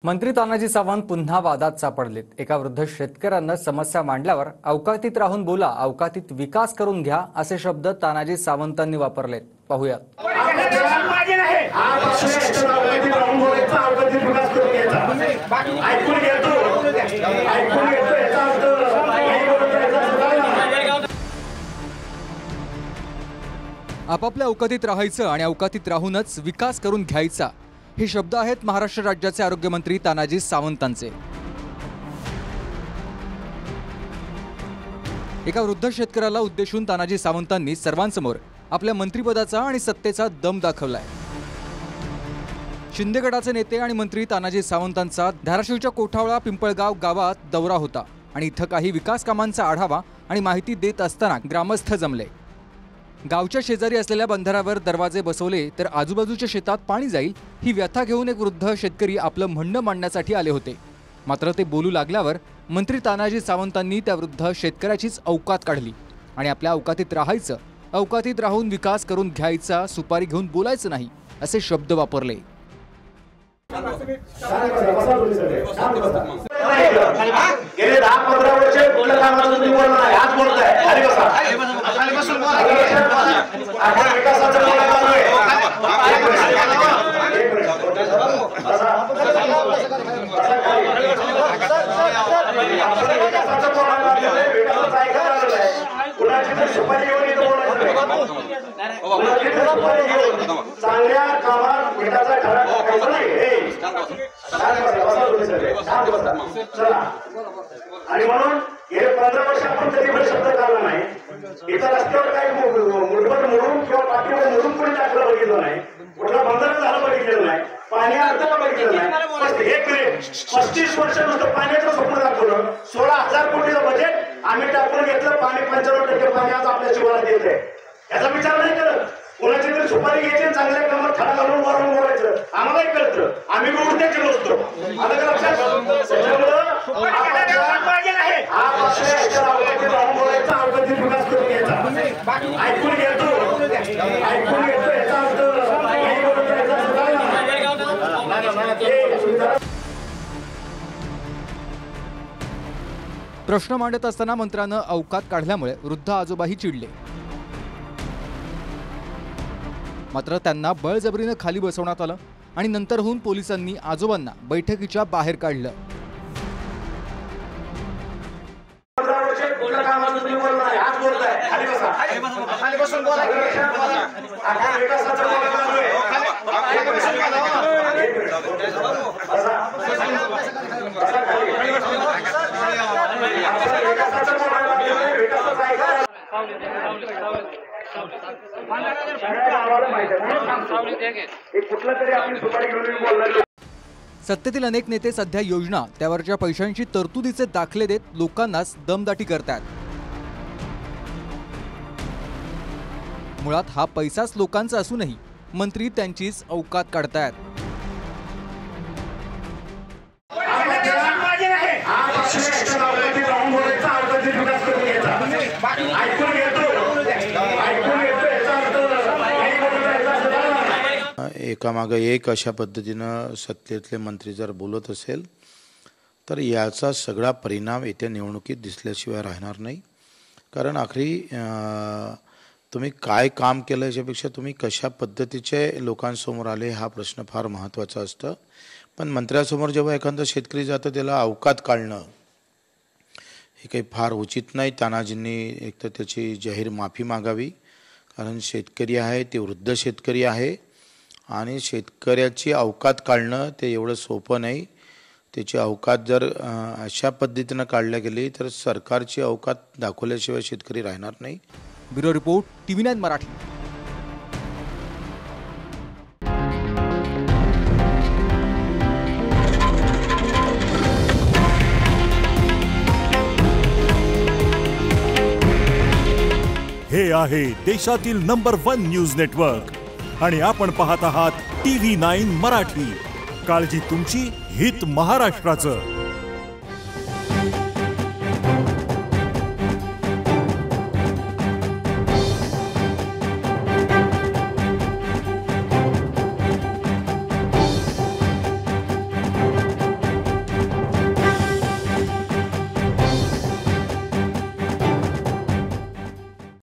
मंत्री तानाजी सावंत पुन्हा वादात सापडलेत। एका वृद्ध शेतकऱ्यानं समस्या मांडल्यावर अवकातीत राहून बोला, अवकातीत विकास करून घ्या असे शब्द तानाजी सावंतांनी वापरलेत। पाहूया। आपापल्या अवकातीत राहायचं आणि अवकातीत राहूनच विकास करून घ्यायचा, हे शब्द आहेत महाराष्ट्र राज्याचे आरोग्यमंत्री तानाजी सावंतांचे। एका वृद्ध शेतकऱ्याला उद्देशून तानाजी सावंतांनी सर्वांसमोर आपल्या मंत्रिपदाचा आणि सत्तेचा दम दाखवलाय। शिंदे गटाचे नेते आणि मंत्री तानाजी सावंतांचा धाराशिवच्या कोठावळा पिंपळगाव गावात दौरा होता आणि इथं काही विकास कामांचा आढावा आणि माहिती देत असताना ग्रामस्थ जमले। गावच्या शेजारी असलेल्या बंधाऱ्यावर दरवाजे बसवले तर आजूबाजूच्या शेतात पाणी जाईल ही व्यथा घेऊन एक वृद्ध शेतकरी आपलं म्हणणं मांडण्यासाठी आले होते। मात्र ते बोलू लागल्यावर मंत्री तानाजी सावंतांनी त्या वृद्ध शेतकऱ्याचीच अवकात काढली आणि आपल्या अवकातीत राहायचं, अवकातीत राहून विकास करून घ्यायचा, सुपारी घेऊन बोलायचं नाही असे शब्द वापरले। गेले 10-15 वर्ष कुठल्या कामाचं तुम्ही बोलला नाही, आज बोलताय खाली बसा। आपण विकासाचं बोलायला आलोय। विकासाचं बोलायला आलोय, विकासाचं ऐकायला आलोय। कुणाची तर सुपारी घेऊन इथं बोलायचं नाही, कुणाची तर सुपारी घेऊन चांगल्या कामात विकासाचा ठराव टाकायचा नाही। चला, आणि म्हणून गेले 15 वर्ष आपण कधी पण शब्द काढला नाही। इथं रस्त्यावर काही मुठभर मोडून किंवा पाठीवर मोडून कोणी टाकलं बघितलं नाही, कुठला बंधारा झाला बघितलेलं नाही, पाणी अडथळा बघितलं नाही। एक मिनिट, 35 वर्ष नुसतं पाण्याचं स्वप्न दाखवलं। 16,000 कोटीचं बजेट आम्ही टाकून घेतलं, पाणी 95% पाणी आज आपल्या शिवारात येत आहे। याचा विचार नाही करत, कोणाची तरी सुपारी घ्यायची, चांगल्या कामात खडा घालून वरून बोलायचं। आम्हालाही कळतं, आम्ही बी उडत्याचे नसतो। आता का लक्षात? त्याच्यामुळं हा पक्ष याच्यावर अवकातीत राहून बोलायचा, अवकातीत विकास करून घ्यायचा। ऐकून घेतो याचा अर्थ काही बोलत नाही। प्रश्न मांडत असताना मंत्र्यानं अवकात काढल्यामुळे वृद्ध आजोबाही चिडले। मात्र त्यांना बळजबरीनं खाली बसवण्यात आलं आणि नंतरहून पोलिसांनी आजोबांना बैठकीच्या बाहेर काढलं। सत्तेतील अनेक नेते सध्या योजना, त्यावरच्या पैशांची तरतुदीचे दाखले देत लोकांनाच दमदाटी करतात। मुळात हा पैसाच लोकांचा असूनही मंत्री त्यांचीच अवकात काढतायत। एकामागे एक अशा पद्धतीनं सत्तेतले मंत्री जर बोलत असेल तर याचा सगळा परिणाम येत्या निवडणुकीत दिसल्याशिवाय राहणार नाही। कारण आखरी तुम्ही काय काम केलं याच्यापेक्षा तुम्ही कशा पद्धतीचे लोकांसमोर आले हा प्रश्न फार महत्त्वाचा असतं। पण मंत्र्यासमोर जेव्हा एखादा शेतकरी जातं त्याला अवकात काढणं हे काही फार उचित नाही। तानाजींनी एक तर त्याची जाहीर माफी मागावी, कारण शेतकरी आहे, ते वृद्ध शेतकरी आहे आणि शेतकऱ्याची अवकात काढणं ते एवढं सोपं नाही। त्याची अवकात जर अशा पद्धतीनं काढल्या गेली तर सरकारची अवकात दाखवल्याशिवाय शेतकरी राहणार नाही। Bureau report, TV9 Marathi. हे आहे देशातील नंबर 1 न्यूज नेटवर्क आणि आपण पाहत आहात TV9 मराठी। काळजी तुमची, हित महाराष्ट्राचं।